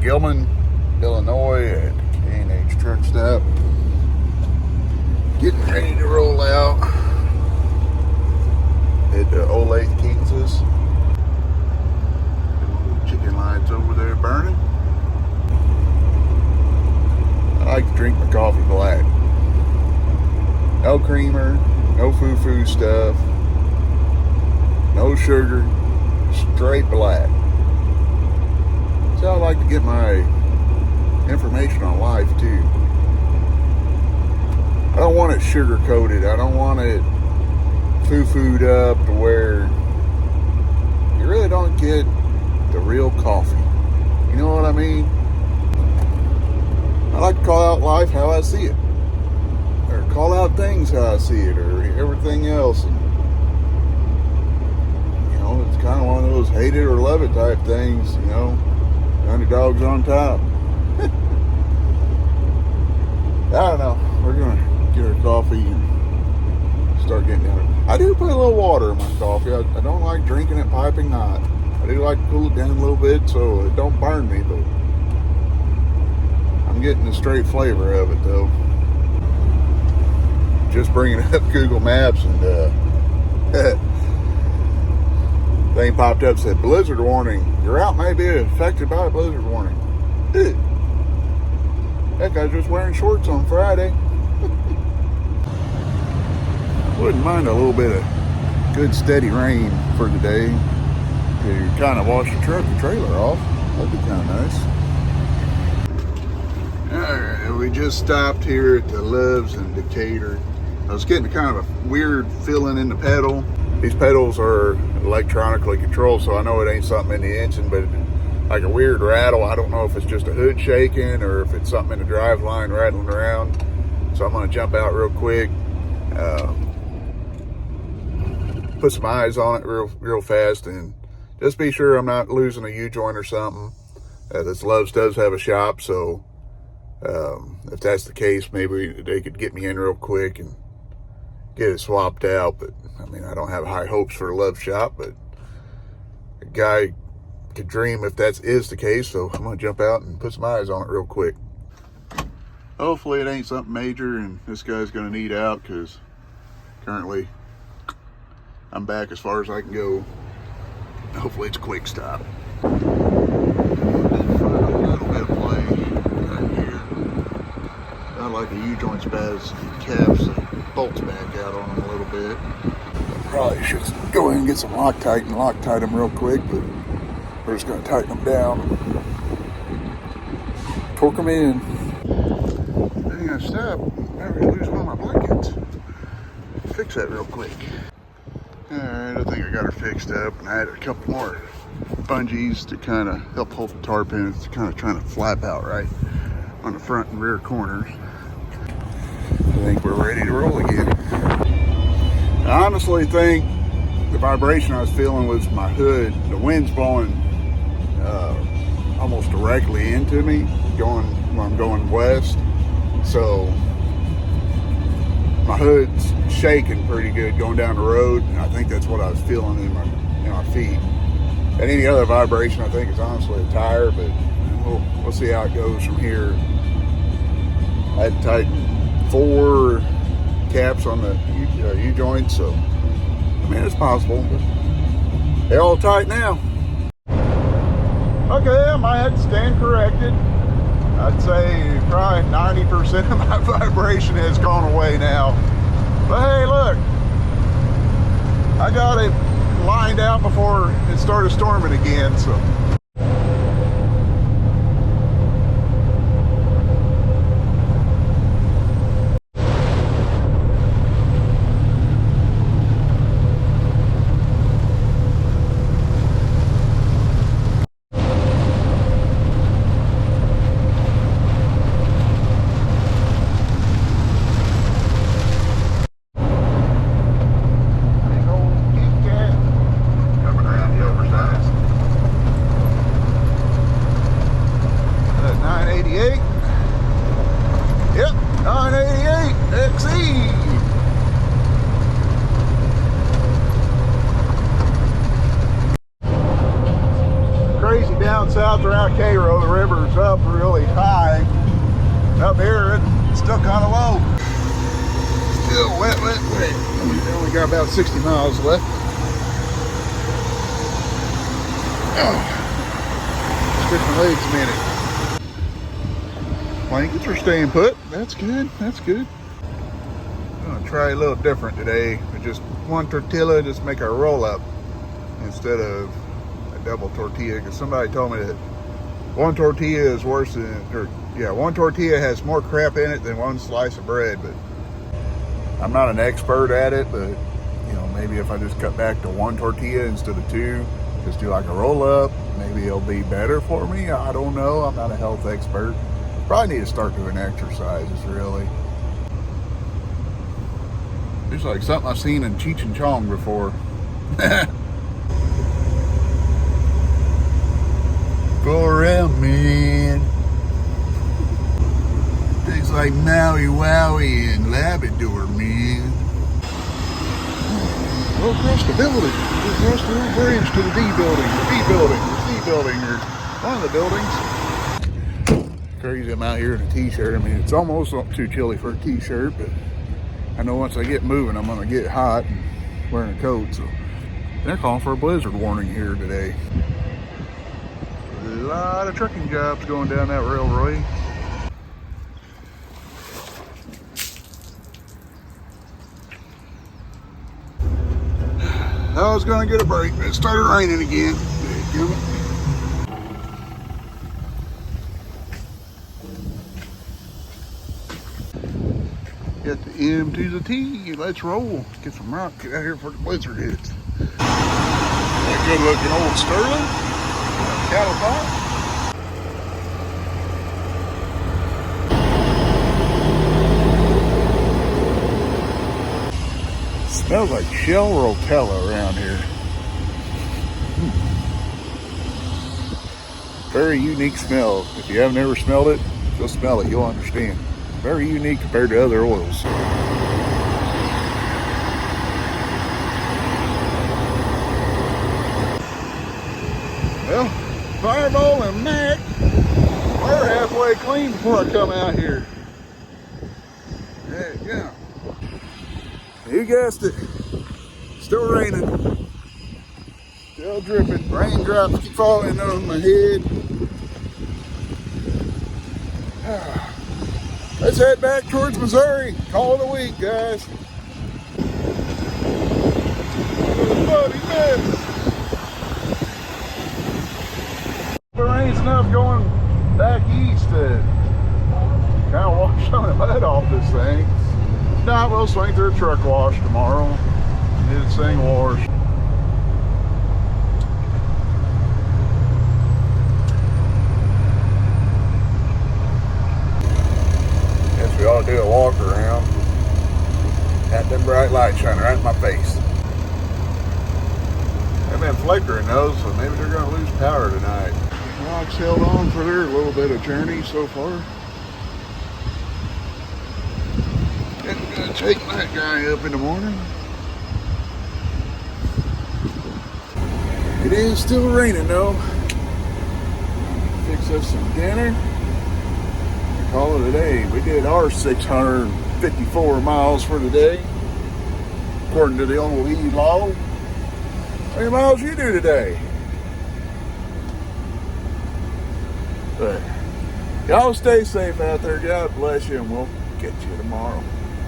Gilman, Illinois at K&H Truck Stop. Getting ready to roll out. At Olathe, Kansas. Chicken lines over there burning. I like to drink my coffee black. No creamer, no foo-foo stuff, no sugar, straight black. That's how I like to get my information on life too. I don't want it sugar-coated. I don't want it foo-fooed up to where you really don't get the real coffee. You know what I mean? I like to call out life how I see it. Or call out things how I see it, or everything else. And, you know, it's kind of one of those hate it or love it type things, you know. The underdog's on top. I don't know. We're going to get our coffee and start getting down. I do put a little water in my coffee. I don't like drinking it piping hot. I do like to cool it down a little bit so it don't burn me, but I'm getting the straight flavor of it though. Just bringing up Google Maps and thing popped up, said blizzard warning. Your route may be affected by a blizzard warning. Heck, I was just wearing shorts on Friday. Wouldn't mind a little bit of good steady rain for the day to kind of wash the truck and trailer off. That'd be kind of nice. Alright, we just stopped here at the Love's in Decatur. I was getting kind of a weird feeling in the pedal. These pedals are electronically controlled, so I know it ain't something in the engine, but like a weird rattle. I don't know if it's just a hood shaking or if it's something in the drive line rattling around. So I'm going to jump out real quick. Put some eyes on it real fast and just be sure I'm not losing a U-joint or something. This Love's does have a shop, so if that's the case, maybe they could get me in real quick and get it swapped out. But I mean, I don't have high hopes for a Love's shop, but a guy could dream if that is the case. So I'm gonna jump out and put some eyes on it real quick. Hopefully it ain't something major and this guy's gonna need out, because currently I'm back as far as I can go. Hopefully it's a quick stop. A little bit of play right here. Not like a U-joint spaz caps and bolts back out on them a little bit. Probably should go ahead and get some Loctite and Loctite them real quick, but we're just going to tighten them down. Torque them in. Dang, I stopped. I'm going to lose one of my blankets. Fix that real quick. Alright, I think I got her fixed up, and I added a couple more bungees to kind of help hold the tar pin. It's kind of trying to flap out right on the front and rear corners. I think we're ready to roll again. I honestly think the vibration I was feeling was my hood. The wind's blowing almost directly into me when I'm going west. So my hood's shaking pretty good going down the road, and I think that's what I was feeling in my feet. And any other vibration, I think, is honestly a tire, but we'll see how it goes from here. I had to tighten 4 caps on the U-joint, so I mean, it's possible, but they're all tight now. Okay, I might have to stand corrected. I'd say probably 90% of my vibration has gone away now. But hey, look, I got it lined out before it started storming again, so. crazy down south around Cairo. The river's up really high. Up here, it's still kind of low. Still wet. We only got about 60 miles left. Stick my legs a minute. Blankets are staying put. That's good. I'm gonna try a little different today. With just one tortilla, just make a roll up instead of a double tortilla. Because somebody told me that one tortilla is worse than, one tortilla has more crap in it than one slice of bread. But I'm not an expert at it. But maybe if I just cut back to one tortilla instead of two, just do like a roll up, maybe it'll be better for me. I don't know. I'm not a health expert. Probably need to start doing exercises, really. It's like something I've seen in Cheech and Chong before. Go around, man. Things like Maui Wowie and Labrador, man. Go across the building. Go across the little bridge to the D building, the C building, or one of the buildings. Crazy, I'm out here in a t-shirt. I mean, it's almost too chilly for a t-shirt, but I know once I get moving, I'm gonna get hot and wearing a coat. So they're calling for a blizzard warning here today. A lot of trucking jobs going down that railroad. I was gonna get a break, but it started raining again. Got the M to the T. Let's roll. Get some rock. Get out here before the blizzard hits. That good looking old Sterling. Cattle pot. Smells like shell rotella around here. Very unique smell. If you haven't ever smelled it, just smell it. You'll understand. Very unique compared to other oils. Well, Fireball and Mac, we're halfway clean before I come out here. There you go. You guessed it. Still raining. Still dripping. Raindrops keep falling on my head. Let's head back towards Missouri. Call it a week, guys. The rain's enough going back east to kind of wash some of the mud off this thing. Now we'll swing through a truck wash tomorrow. Get this thing washed. We ought to do a walk around. Got them bright lights shining right in my face. They've been flickering those, so maybe they're going to lose power tonight. Logs held on for their little bit of journey so far. And I'm going to take that guy up in the morning. It is still raining though. Fix us some dinner. Call it a day. We did our 654 miles for the day, according to the old E-Log. How many miles you do today? But y'all stay safe out there. God bless you, and we'll catch you tomorrow.